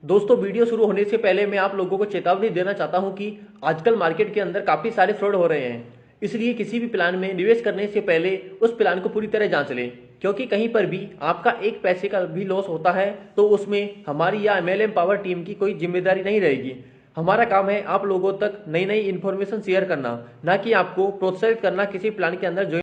दोस्तों वीडियो शुरू होने से पहले मैं आप लोगों को चेतावनी देना चाहता हूं कि आजकल मार्केट के अंदर काफ़ी सारे फ्रॉड हो रहे हैं। इसलिए किसी भी प्लान में निवेश करने से पहले उस प्लान को पूरी तरह जांच लें, क्योंकि कहीं पर भी आपका एक पैसे का भी लॉस होता है तो उसमें हमारी या एमएलएम पावर टीम की कोई जिम्मेदारी नहीं रहेगी। हमारा काम है आप लोगों तक नई नई इन्फॉर्मेशन शेयर करना, ना कि आपको प्रोत्साहित करना किसी प्लान के अंदर।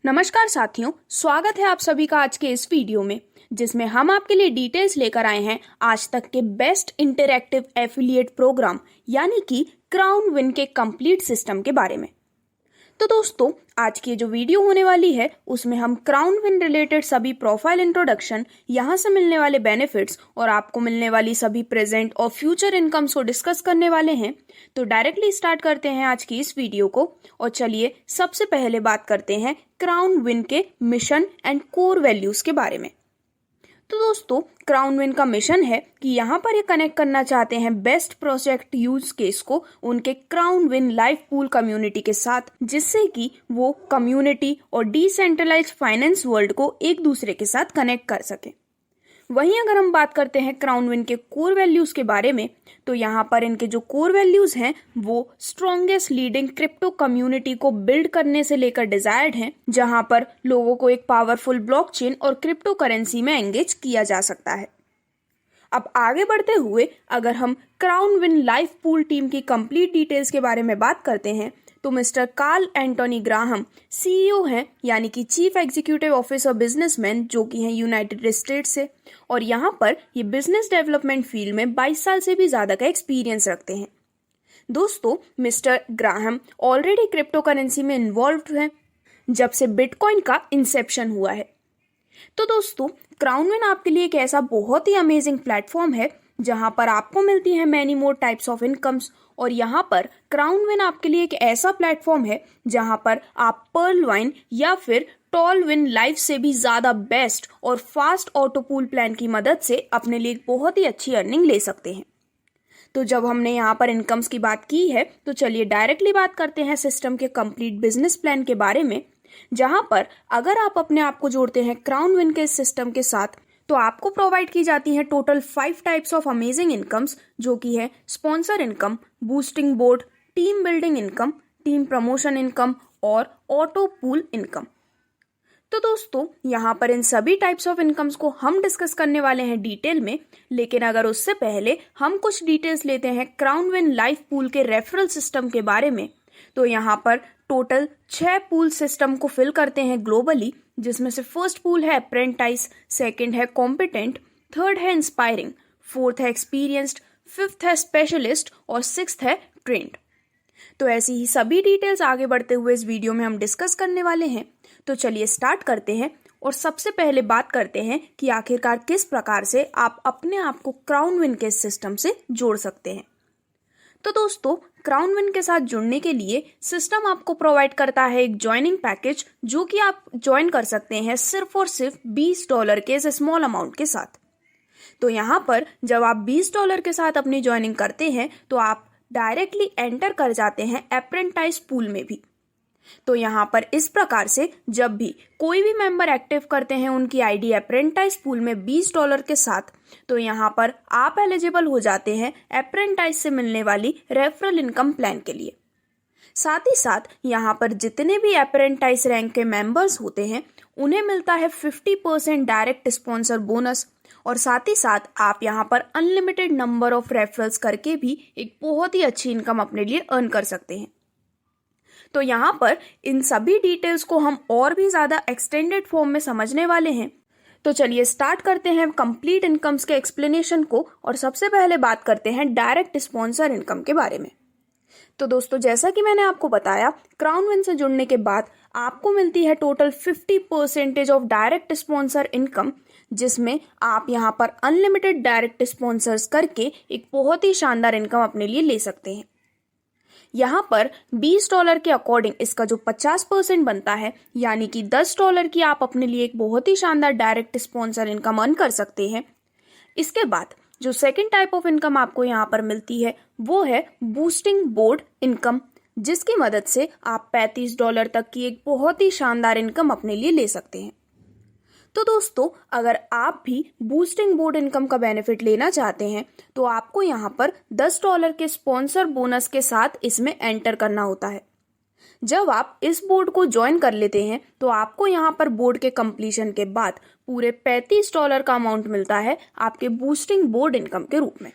नमस्कार साथियों, स्वागत है आप सभी का आज के इस वीडियो में, जिसमें हम आपके लिए डिटेल्स लेकर आए हैं आज तक के बेस्ट इंटरैक्टिव एफिलिएट प्रोग्राम यानी कि क्राउन विन के कंप्लीट सिस्टम के बारे में। तो दोस्तों, आज की जो वीडियो होने वाली है उसमें हम क्राउन विन रिलेटेड सभी प्रोफाइल इंट्रोडक्शन, यहाँ से मिलने वाले बेनिफिट्स और आपको मिलने वाली सभी प्रेजेंट और फ्यूचर इनकम्स को डिस्कस करने वाले हैं। तो डायरेक्टली स्टार्ट करते हैं आज की इस वीडियो को। और चलिए सबसे पहले बात करते हैं क्राउन विन के मिशन एंड कोर वैल्यूज के बारे में। तो दोस्तों, क्राउन विन का मिशन है कि यहाँ पर ये कनेक्ट करना चाहते हैं बेस्ट प्रोजेक्ट यूज केस को उनके crown win life pool community के साथ, जिससे कि वो कम्युनिटी और डिसेंट्रलाइज्ड फाइनेंस वर्ल्ड को एक दूसरे के साथ कनेक्ट कर सके। वहीं अगर हम बात करते हैं क्राउन विन के कोर वैल्यूज के बारे में, तो यहाँ पर इनके जो कोर वैल्यूज हैं वो स्ट्रॉन्गेस्ट लीडिंग क्रिप्टो कम्युनिटी को बिल्ड करने से लेकर डिजायर्ड हैं, जहां पर लोगों को एक पावरफुल ब्लॉकचेन और क्रिप्टो करेंसी में एंगेज किया जा सकता है। अब आगे बढ़ते हुए अगर हम crown win life pool team की कंप्लीट डिटेल्स के बारे में बात करते हैं, तो mister Carl Anthony Graham CEO हैं, यानी कि चीफ एग्जीक्यूटिव ऑफिसर बिजनेसमैन, जो कि हैं यूनाइटेड स्टेट्स से, और यहाँ पर ये बिजनेस डेवलपमेंट फील्ड में 22 साल से भी ज्यादा का एक्सपीरियंस रखते हैं। दोस्तों, mister Graham already crypto currency में इन्वॉल्व हैं जब से बिटकॉइन का इंसेप्शन हुआ है। तो दोस्तों, क्राउन विन आपके लिए एक ऐसा बहुत ही अमेजिंग प्लेटफॉर्म है जहां पर आपको मिलती है many more types of incomes. और यहाँ पर क्राउन विन आपके लिए एक ऐसा प्लेटफॉर्म है जहां पर आप पर्ल वाइन या फिर टॉल विन लाइफ से भी ज्यादा बेस्ट और फास्ट ऑटो पूल प्लान की मदद से अपने लिए एक बहुत ही अच्छी अर्निंग ले सकते हैं। तो जब हमने यहाँ पर इनकम्स की बात की है, तो चलिए डायरेक्टली बात करते हैं सिस्टम के कंप्लीट बिजनेस प्लान के बारे में, जहां पर अगर आप अपने आप को जोड़ते हैं क्राउन विन के सिस्टम के साथ, तो आपको प्रोवाइड की जाती हैं total 5 types of amazing incomes, जो कि है sponsor income, boosting board, team building income, team promotion income और ऑटो पूल इनकम। तो दोस्तों, यहाँ पर इन सभी टाइप्स ऑफ इनकम्स को हम डिस्कस करने वाले हैं डिटेल में, लेकिन अगर उससे पहले हम कुछ डिटेल्स लेते हैं क्राउन विन लाइफ पूल के रेफरल सिस्टम के बारे में, तो यहाँ पर टोटल 6 पूल सिस्टम को फिल करते हैं ग्लोबली, जिसमें से फर्स्ट पूल है अप्रेंटाइज, सेकंड है कॉम्पिटेंट, थर्ड है इंस्पायरिंग, फोर्थ है एक्सपीरियंस्ड, फिफ्थ है स्पेशलिस्ट और सिक्स्थ है ट्रेंड। तो ऐसी ही सभी डिटेल्स आगे बढ़ते हुए इस वीडियो में हम डिस्कस करने वाले हैं। तो चलिए स्टार्ट करते हैं और सबसे पहले बात करते हैं कि आखिरकार किस प्रकार से आप अपने आप को क्राउन विन के सिस्टम से जोड़ सकते हैं। तो दोस्तों, क्राउन विन के साथ जुड़ने के लिए सिस्टम आपको प्रोवाइड करता है एक ज्वाइनिंग पैकेज, जो कि आप ज्वाइन कर सकते हैं सिर्फ और सिर्फ $20 के इस स्मॉल अमाउंट के साथ। तो यहाँ पर जब आप $20 के साथ अपनी ज्वाइनिंग करते हैं, तो आप डायरेक्टली एंटर कर जाते हैं अप्रेंटाइज पूल में भी। तो यहाँ पर इस प्रकार से जब भी कोई भी मेंबर एक्टिव करते हैं उनकी आईडी अप्रेंटाइज पूल में $20 के साथ, तो यहाँ पर आप एलिजिबल हो जाते हैं अप्रेंटाइज से मिलने वाली रेफरल इनकम प्लान के लिए। साथ ही साथ यहाँ पर जितने भी अप्रेंटाइज रैंक के मेंबर्स होते हैं उन्हें मिलता है 50% डायरेक्ट स्पॉन्सर बोनस, और साथ ही साथ आप यहाँ पर अनलिमिटेड नंबर ऑफ रेफरल्स करके भी एक बहुत ही अच्छी इनकम अपने लिए अर्न कर सकते हैं। तो यहाँ पर इन सभी डिटेल्स को हम और भी ज्यादा एक्सटेंडेड फॉर्म में समझने वाले हैं। तो चलिए स्टार्ट करते हैं कंप्लीट इनकम्स के एक्सप्लेनेशन को, और सबसे पहले बात करते हैं डायरेक्ट स्पॉन्सर इनकम के बारे में। तो दोस्तों, जैसा कि मैंने आपको बताया, क्राउन विन से जुड़ने के बाद आपको मिलती है total 50% of direct sponsor income, जिसमें आप यहाँ पर अनलिमिटेड डायरेक्ट स्पॉन्सर्स करके एक बहुत ही शानदार इनकम अपने लिए ले सकते हैं। यहाँ पर $20 के अकॉर्डिंग इसका जो 50% बनता है, यानी कि $10 की आप अपने लिए एक बहुत ही शानदार डायरेक्ट स्पॉन्सर इनकम अर्न कर सकते हैं। इसके बाद जो सेकंड टाइप ऑफ इनकम आपको यहाँ पर मिलती है वो है बूस्टिंग बोर्ड इनकम, जिसकी मदद से आप $35 तक की एक बहुत ही शानदार इनकम अपने लिए ले सकते हैं। तो दोस्तों, अगर आप भी बूस्टिंग बोर्ड इनकम का बेनिफिट लेना चाहते हैं तो आपको यहाँ पर $10 के स्पॉन्सर बोनस के साथ इसमें एंटर करना होता है। जब आप इस बोर्ड को ज्वाइन कर लेते हैं तो आपको यहाँ पर बोर्ड के कंप्लीशन के बाद पूरे $35 का अमाउंट मिलता है आपके बूस्टिंग बोर्ड इनकम के रूप में।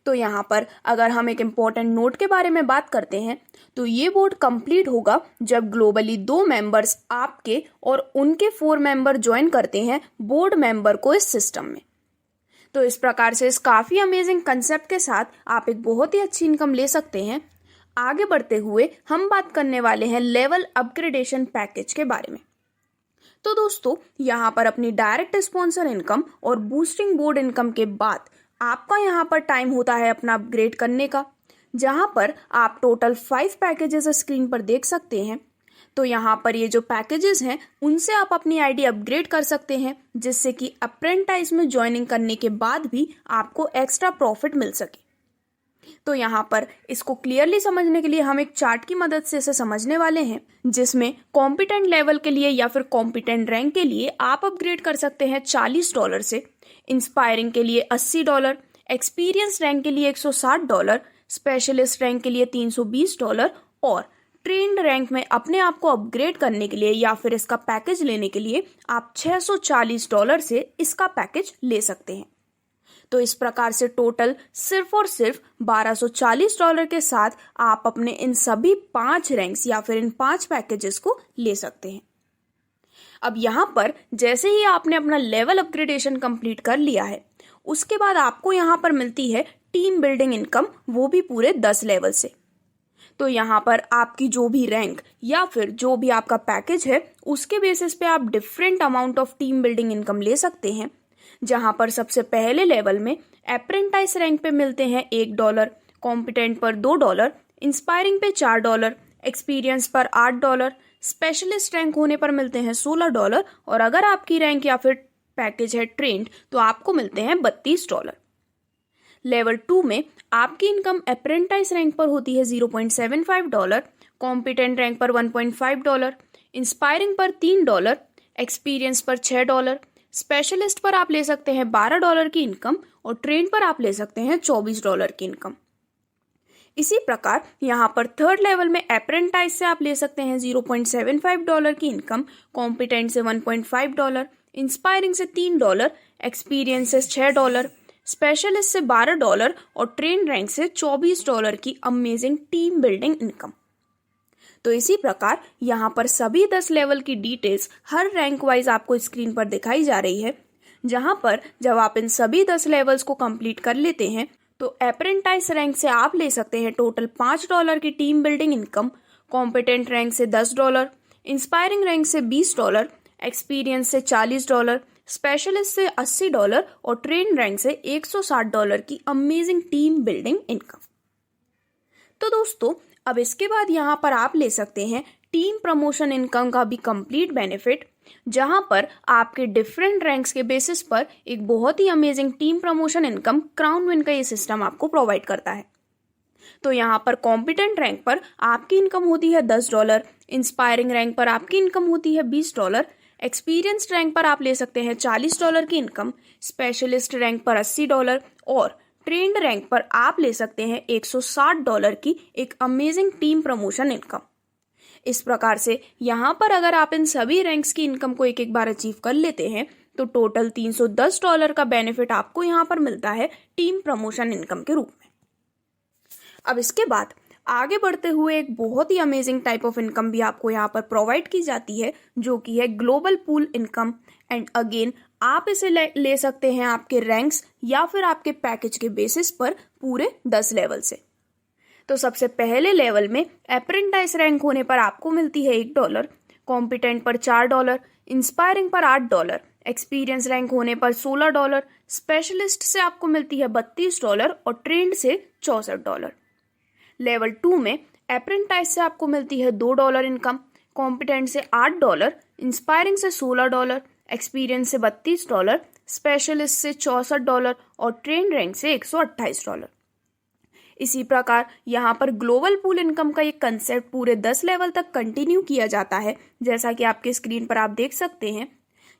तो यहाँ पर अगर हम एक इम्पॉर्टेंट नोट के बारे में बात करते हैं तो ये बोर्ड कंप्लीट होगा जब ग्लोबली 2 मेंबर्स आपके और उनके 4 मेंबर ज्वाइन करते हैं बोर्ड मेंबर को इस सिस्टम में। तो इस प्रकार से इस काफ़ी अमेजिंग कंसेप्ट के साथ आप एक बहुत ही अच्छी इनकम ले सकते हैं। आगे बढ़ते हुए हम बात करने वाले हैं लेवल अपग्रेडेशन पैकेज के बारे में। तो दोस्तों, यहाँ पर अपनी डायरेक्ट स्पॉन्सर इनकम और बूस्टिंग बोर्ड इनकम के बाद आपका यहाँ पर टाइम होता है अपना अपग्रेड करने का, जहाँ पर आप टोटल 5 पैकेजेस स्क्रीन पर देख सकते हैं। तो यहाँ पर ये जो पैकेजेस हैं उनसे आप अपनी आईडी अपग्रेड कर सकते हैं, जिससे कि अप्रेंटाइज में ज्वाइनिंग करने के बाद भी आपको एक्स्ट्रा प्रॉफिट मिल सके। तो यहाँ पर इसको क्लियरली समझने के लिए हम एक चार्ट की मदद से इसे समझने वाले हैं, जिसमें कॉम्पिटेंट लेवल के लिए या फिर कॉम्पिटेंट रैंक के लिए आप अपग्रेड कर सकते हैं $40 से, इंस्पायरिंग के लिए $80, एक्सपीरियंस रैंक के लिए $160, स्पेशलिस्ट रैंक के लिए $320 और ट्रेंड रैंक में अपने आप को अपग्रेड करने के लिए या फिर इसका पैकेज लेने के लिए आप $640 से इसका पैकेज ले सकते हैं। तो इस प्रकार से टोटल सिर्फ और सिर्फ $1240 के साथ आप अपने इन सभी 5 रैंक्स या फिर इन 5 पैकेजेस को ले सकते हैं। अब यहाँ पर जैसे ही आपने अपना लेवल अपग्रेडेशन कंप्लीट कर लिया है, उसके बाद आपको यहाँ पर मिलती है टीम बिल्डिंग इनकम, वो भी पूरे 10 लेवल से। तो यहाँ पर आपकी जो भी रैंक या फिर जो भी आपका पैकेज है उसके बेसिस पे आप different amount of team building income ले सकते हैं, जहां पर सबसे पहले लेवल में अप्रेंटाइज रैंक पे मिलते हैं $1, कॉम्पिटेंट पर $2, इंस्पायरिंग पे $4, एक्सपीरियंस पर $8, स्पेशलिस्ट रैंक होने पर मिलते हैं $16 और अगर आपकी रैंक या फिर पैकेज है ट्रेंड तो आपको मिलते हैं $32। लेवल 2 में आपकी इनकम अप्रेंटाइज रैंक पर होती है $0.75, कॉम्पिटेंट रैंक पर $1.5, इंस्पायरिंग पर $3, एक्सपीरियंस पर $6, स्पेशलिस्ट पर आप ले सकते हैं $12 की इनकम और ट्रेंड पर आप ले सकते हैं $24 की इनकम। इसी प्रकार यहाँ पर थर्ड लेवल में अप्रेंटाइज से आप ले सकते हैं $0.75 की इनकम, कॉम्पिटेंट से $1.5, इंस्पायरिंग से $3, एक्सपीरियंस से $6, स्पेशलिस्ट से $12 और ट्रेंड रैंक से $24 की अमेजिंग टीम बिल्डिंग इनकम। तो इसी प्रकार यहाँ पर सभी 10 लेवल की डिटेल्स हर रैंक वाइज आपको स्क्रीन पर दिखाई जा रही है, जहाँ पर जब आप इन सभी 10 लेवल्स को कंप्लीट कर लेते हैं तो अप्रेंटाइज रैंक से आप ले सकते हैं टोटल $5 की team building income, competent rank से $10, इंस्पायरिंग रैंक से $20, एक्सपीरियंस से $40, स्पेशलिस्ट से $80 और ट्रेंड रैंक से $160 की अमेजिंग टीम बिल्डिंग इनकम। तो दोस्तों, अब इसके बाद यहाँ पर आप ले सकते हैं टीम प्रमोशन इनकम का भी कंप्लीट बेनिफिट, जहां पर आपके डिफरेंट रैंक्स के बेसिस पर एक बहुत ही amazing team promotion income crown win का ये सिस्टम आपको प्रोवाइड करता है। तो यहाँ पर कॉम्पिटेंट रैंक पर आपकी इनकम होती है $10, इंस्पायरिंग रैंक पर आपकी इनकम होती है $20, एक्सपीरियंस्ड रैंक पर आप ले सकते हैं $40 की इनकम, स्पेशलिस्ट रैंक पर $80 और ट्रेंड रैंक पर आप ले सकते हैं $160 की एक अमेजिंग टीम प्रमोशन इनकम। इस प्रकार से यहाँ पर अगर आप इन सभी रैंक्स की इनकम को एक एक बार अचीव कर लेते हैं तो टोटल $310 का बेनिफिट आपको यहाँ पर मिलता है टीम प्रमोशन इनकम के रूप में। अब इसके बाद आगे बढ़ते हुए एक बहुत ही अमेजिंग टाइप ऑफ इनकम भी आपको यहाँ पर प्रोवाइड की जाती है, जो कि है global pool income. And again आप इसे ले सकते हैं आपके रैंक्स या फिर आपके पैकेज के बेसिस पर पूरे 10 लेवल से। तो सबसे पहले लेवल में अप्रेंटाइज रैंक होने पर आपको मिलती है $1, कॉम्पिटेंट पर $4, इंस्पायरिंग पर $8, एक्सपीरियंस रैंक होने पर $16, स्पेशलिस्ट से आपको मिलती है $32 और ट्रेंड से $64। लेवल 2 में अप्रेंटाइज से आपको मिलती है $2 इनकम, कॉम्पिटेंट से $8, इंस्पायरिंग से $16, एक्सपीरियंस से $32, स्पेशलिस्ट से $64 और ट्रेंड रैंक से $128। इसी प्रकार यहाँ पर ग्लोबल पूल इनकम का ये कंसेप्ट पूरे 10 लेवल तक कंटिन्यू किया जाता है, जैसा कि आपके स्क्रीन पर आप देख सकते हैं,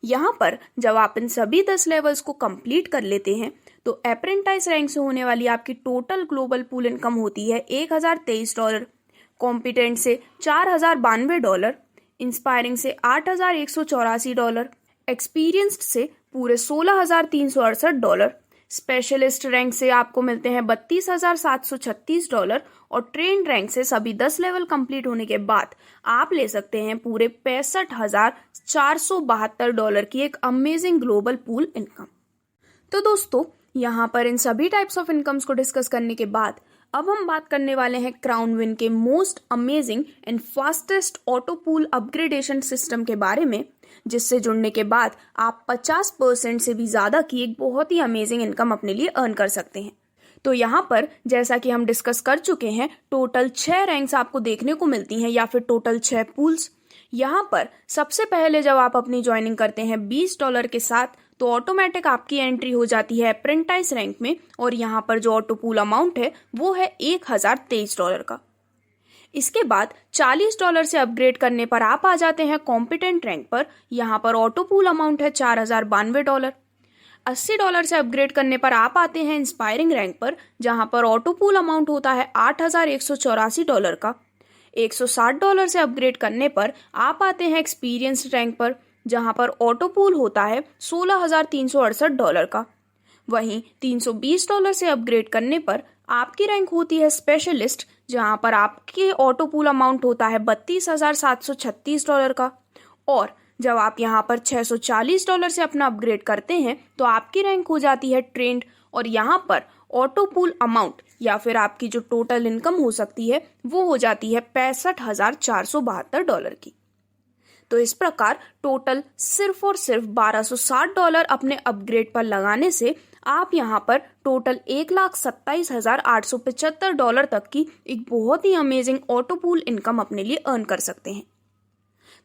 यहाँ पर जब आप इन सभी 10 लेवल्स को कंप्लीट कर लेते हैं तो अप्रेंटाइज रैंक से होने वाली आपकी टोटल ग्लोबल पूल इनकम होती है $1023, कॉम्पिटेंट से $4092, इंस्पायरिंग से $8184, एक्सपीरियंस्ड से पूरे $16,368, स्पेशलिस्ट रैंक से आपको मिलते हैं $32,736 और ट्रेन रैंक से सभी 10 लेवल कंप्लीट होने के बाद आप ले सकते हैं पूरे $65,472 की एक अमेजिंग ग्लोबल पूल इनकम। तो दोस्तों यहाँ पर इन सभी टाइप्स ऑफ इनकम्स को डिस्कस करने के बाद अब हम बात करने वाले हैं क्राउन विन के most amazing and fastest auto pool upgradation system के बारे में, जिससे जुड़ने के बाद आप 50% से भी ज्यादा की एक बहुत ही अमेजिंग इनकम अपने लिए अर्न कर सकते हैं। तो यहाँ पर जैसा कि हम डिस्कस कर चुके हैं, टोटल 6 रैंक्स आपको देखने को मिलती हैं या फिर टोटल 6 पूल्स। यहाँ पर सबसे पहले जब आप अपनी ज्वाइनिंग करते हैं $20 के साथ तो ऑटोमेटिक आपकी एंट्री हो जाती है अप्रेंटाइज रैंक में और यहाँ पर जो ऑटो पूल अमाउंट है वो है $1023 का। इसके बाद $40 से अपग्रेड करने पर आप आ जाते हैं कॉम्पिटेंट रैंक पर। यहाँ पर ऑटो पूल अमाउंट है $4092। $80 से अपग्रेड करने पर आप आते हैं इंस्पायरिंग रैंक पर, जहाँ पर ऑटो पूल अमाउंट होता है $8184 का। $160 से अपग्रेड करने पर आप आते हैं एक्सपीरियंस्ड रैंक पर, जहां पर ऑटो पूल होता है $16,368 का। वहीं $320 से अपग्रेड करने पर आपकी रैंक होती है स्पेशलिस्ट, जहां पर आपके ऑटो पूल अमाउंट होता है $32,736 का। और जब आप यहां पर $640 से अपना अपग्रेड करते हैं तो आपकी रैंक हो जाती है ट्रेंड और यहां पर ऑटो पूल अमाउंट या फिर आपकी जो टोटल इनकम हो सकती है वो हो जाती है $65,472 की। तो इस प्रकार टोटल सिर्फ और सिर्फ $1260 अपने अपग्रेड पर लगाने से आप यहाँ पर टोटल $1,27,875 तक की एक बहुत ही अमेजिंग ऑटो पूल इनकम अपने लिए अर्न कर सकते हैं।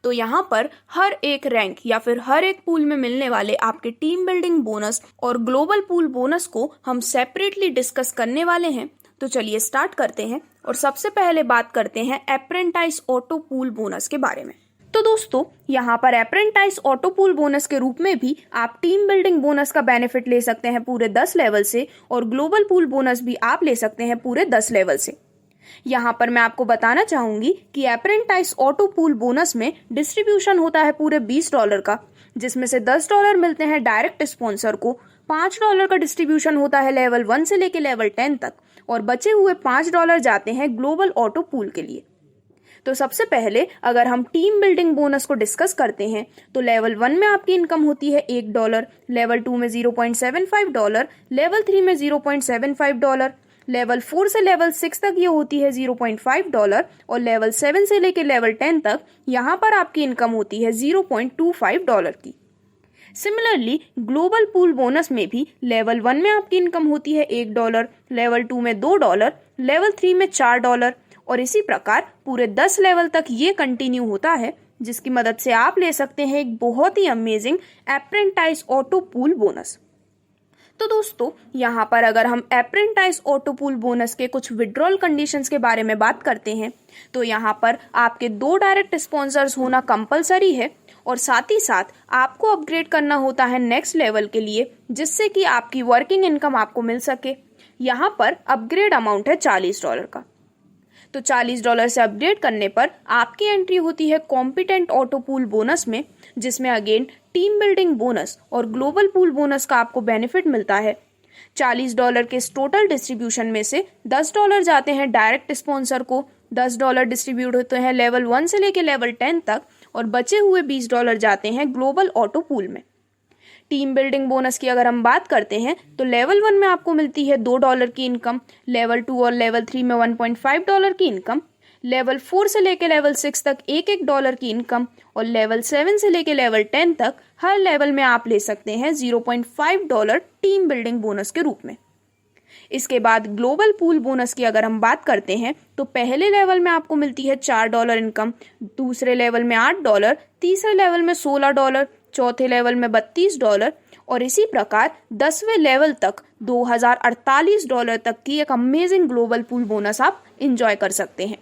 तो यहाँ पर हर एक रैंक या फिर हर एक पूल में मिलने वाले आपके टीम बिल्डिंग बोनस और ग्लोबल पूल बोनस को हम सेपरेटली डिस्कस करने वाले हैं। तो चलिए स्टार्ट करते हैं और सबसे पहले बात करते हैं अप्रेंटाइज ऑटो पूल बोनस के बारे में। तो दोस्तों यहाँ पर अप्रेंटाइज ऑटो पूल बोनस के रूप में भी आप टीम बिल्डिंग बोनस का बेनिफिट ले सकते हैं पूरे 10 लेवल से और ग्लोबल पूल बोनस भी आप ले सकते हैं पूरे 10 लेवल से। यहाँ पर मैं आपको बताना चाहूंगी कि अप्रेंटाइज ऑटो पूल बोनस में डिस्ट्रीब्यूशन होता है पूरे $20 का, जिसमें से $10 मिलते हैं डायरेक्ट स्पॉन्सर को, $5 का डिस्ट्रीब्यूशन होता है लेवल 1 से लेके लेवल 10 तक और बचे हुए $5 जाते हैं ग्लोबल ऑटो पूल के लिए। तो सबसे पहले अगर हम टीम बिल्डिंग बोनस को डिस्कस करते हैं तो लेवल 1 में आपकी इनकम होती है $1, लेवल 2 में $0.75, लेवल 3 में $0.75, लेवल 4 से लेवल 6 तक ये होती है $0.5 और लेवल 7 से लेकर लेवल 10 तक यहाँ पर आपकी इनकम होती है $0.25 की। सिमिलरली ग्लोबल पूल बोनस में भी लेवल 1 में आपकी इनकम होती है $1, लेवल 2 में $2, लेवल 3 में $4 और इसी प्रकार पूरे 10 लेवल तक ये कंटिन्यू होता है, जिसकी मदद से आप ले सकते हैं एक बहुत ही amazing apprentice auto pool bonus. तो दोस्तों यहाँ पर अगर हम अप्रेंटाइज ऑटो पूल बोनस के कुछ विड्रॉल कंडीशंस के बारे में बात करते हैं तो यहाँ पर आपके 2 डायरेक्ट स्पॉन्सर्स होना कंपलसरी है और साथ ही साथ आपको अपग्रेड करना होता है नेक्स्ट लेवल के लिए, जिससे कि आपकी वर्किंग इनकम आपको मिल सके। यहाँ पर अपग्रेड अमाउंट है $40 का। तो $40 से अपग्रेड करने पर आपकी एंट्री होती है कॉम्पिटेंट ऑटो पूल बोनस में, जिसमें अगेन टीम बिल्डिंग बोनस और ग्लोबल पूल बोनस का आपको बेनिफिट मिलता है। $40 के इस टोटल डिस्ट्रीब्यूशन में से $10 जाते हैं डायरेक्ट स्पॉन्सर को, $10 डिस्ट्रीब्यूट होते हैं लेवल 1 से लेकर लेवल 10 तक और बचे हुए $20 जाते हैं ग्लोबल ऑटो पूल में। टीम बिल्डिंग बोनस की अगर हम बात करते हैं तो लेवल 1 में आपको मिलती है $2 की इनकम, लेवल 2 और लेवल 3 में $1.5 की इनकम, लेवल 4 से लेकर लेवल 6 तक $1 की इनकम और लेवल 7 से लेकर लेवल 10 तक हर लेवल में आप ले सकते हैं $0.5 टीम बिल्डिंग बोनस के रूप में। इसके बाद ग्लोबल पूल बोनस की अगर हम बात करते हैं तो पहले लेवल में आपको मिलती है $4 इनकम, दूसरे लेवल में $8, तीसरे लेवल में $16, चौथे लेवल में $32 और इसी प्रकार 10वें लेवल तक $2048 तक की एक अमेजिंग ग्लोबल पूल बोनस आप इंजॉय कर सकते हैं।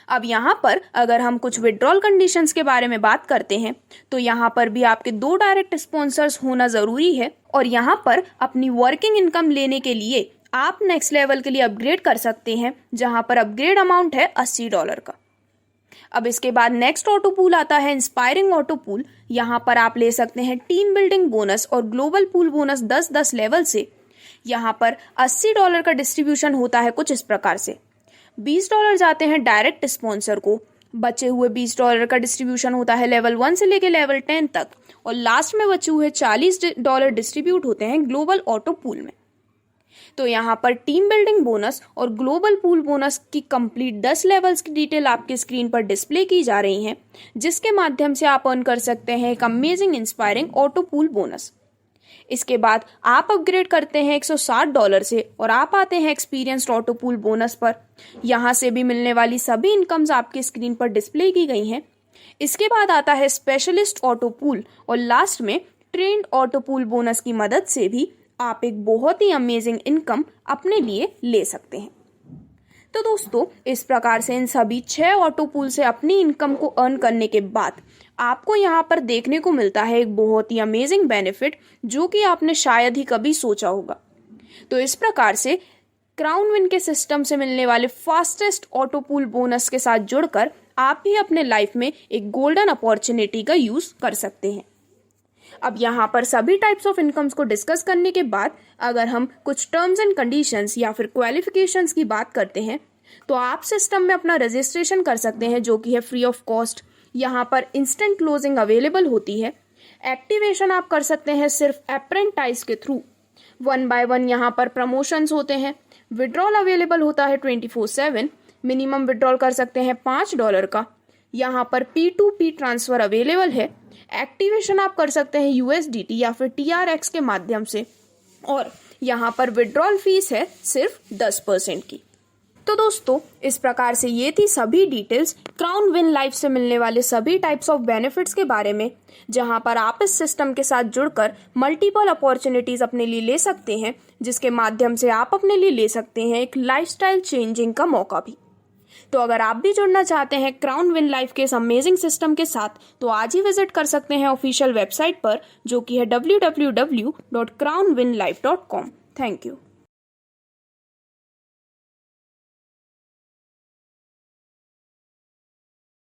अब यहाँ पर अगर हम कुछ विड्रॉल कंडीशंस के बारे में बात करते हैं तो यहाँ पर भी आपके 2 डायरेक्ट स्पॉन्सर्स होना ज़रूरी है और यहाँ पर अपनी वर्किंग इनकम लेने के लिए आप नेक्स्ट लेवल के लिए अपग्रेड कर सकते हैं, जहाँ पर अपग्रेड अमाउंट है $80 का। अब इसके बाद नेक्स्ट ऑटो पूल आता है इंस्पायरिंग ऑटो पूल। यहाँ पर आप ले सकते हैं टीम बिल्डिंग बोनस और ग्लोबल पूल बोनस 10-10 लेवल से। यहाँ पर $80 का डिस्ट्रीब्यूशन होता है कुछ इस प्रकार से। $20 जाते हैं डायरेक्ट स्पॉन्सर को, बचे हुए $20 का डिस्ट्रीब्यूशन होता है लेवल 1 से लेकर लेवल 10 तक और लास्ट में बचे हुए $40 डिस्ट्रीब्यूट होते हैं ग्लोबल ऑटो पूल में। तो यहाँ पर टीम बिल्डिंग बोनस और ग्लोबल पूल बोनस की कंप्लीट 10 लेवल्स की डिटेल आपके स्क्रीन पर डिस्प्ले की जा रही हैं, जिसके माध्यम से आप अर्न कर सकते हैं एक amazing inspiring auto pool bonus. इसके बाद आप अपग्रेड करते हैं $160 से और आप आते हैं एक्सपीरियंस्ड ऑटो पूल बोनस पर। यहाँ से भी मिलने वाली सभी इनकम्स आपके स्क्रीन पर डिस्प्ले की गई हैं। इसके बाद आता है स्पेशलिस्ट ऑटो पूल और लास्ट में ट्रेंड ऑटो पूल बोनस की मदद से भी आप एक बहुत ही अमेजिंग इनकम अपने लिए ले सकते हैं। तो दोस्तों, इस प्रकार से इन सभी 6 ऑटो पूल से अपनी इनकम को अर्न करने के बाद आपको यहाँ पर देखने को मिलता है एक बहुत ही अमेजिंग बेनिफिट, जो कि आपने शायद ही कभी सोचा होगा। तो इस प्रकार से क्राउन विन के सिस्टम से मिलने वाले फास्टेस्ट ऑटो पूल बोनस के साथ जुड़कर आप भी अपने लाइफ में एक गोल्डन अपॉर्चुनिटी का यूज कर सकते हैं। अब यहाँ पर सभी टाइप्स ऑफ इनकम्स को डिस्कस करने के बाद अगर हम कुछ टर्म्स एंड कंडीशंस या फिर क्वालिफिकेशंस की बात करते हैं तो आप सिस्टम में अपना रजिस्ट्रेशन कर सकते हैं, जो कि है फ्री ऑफ कॉस्ट। यहाँ पर इंस्टेंट क्लोजिंग अवेलेबल होती है। एक्टिवेशन आप कर सकते हैं सिर्फ अप्रेंटाइज के थ्रू। 1 by 1 यहाँ पर प्रमोशंस होते हैं। विड्रॉल अवेलेबल होता है 24/7। मिनिमम विड्रॉल कर सकते हैं $5 का। यहाँ पर P2P ट्रांसफर अवेलेबल है। एक्टिवेशन आप कर सकते हैं USDT या फिर TRX के माध्यम से और यहाँ पर विड्रॉल फीस है सिर्फ 10% की। तो दोस्तों, इस प्रकार से ये थी सभी डिटेल्स क्राउन विन लाइफ से मिलने वाले सभी टाइप्स ऑफ बेनिफिट्स के बारे में, जहां पर आप इस सिस्टम के साथ जुड़कर मल्टीपल अपॉर्चुनिटीज अपने लिए ले सकते हैं, जिसके माध्यम से आप अपने लिए ले सकते हैं एक लाइफस्टाइल चेंजिंग का मौका भी। तो अगर आप भी जुड़ना चाहते हैं क्राउन विन लाइफ के इस अमेजिंग सिस्टम के साथ, तो आज ही विजिट कर सकते हैं ऑफिशियल वेबसाइट पर, जो कि है www.crownwinlife.com। Thank you.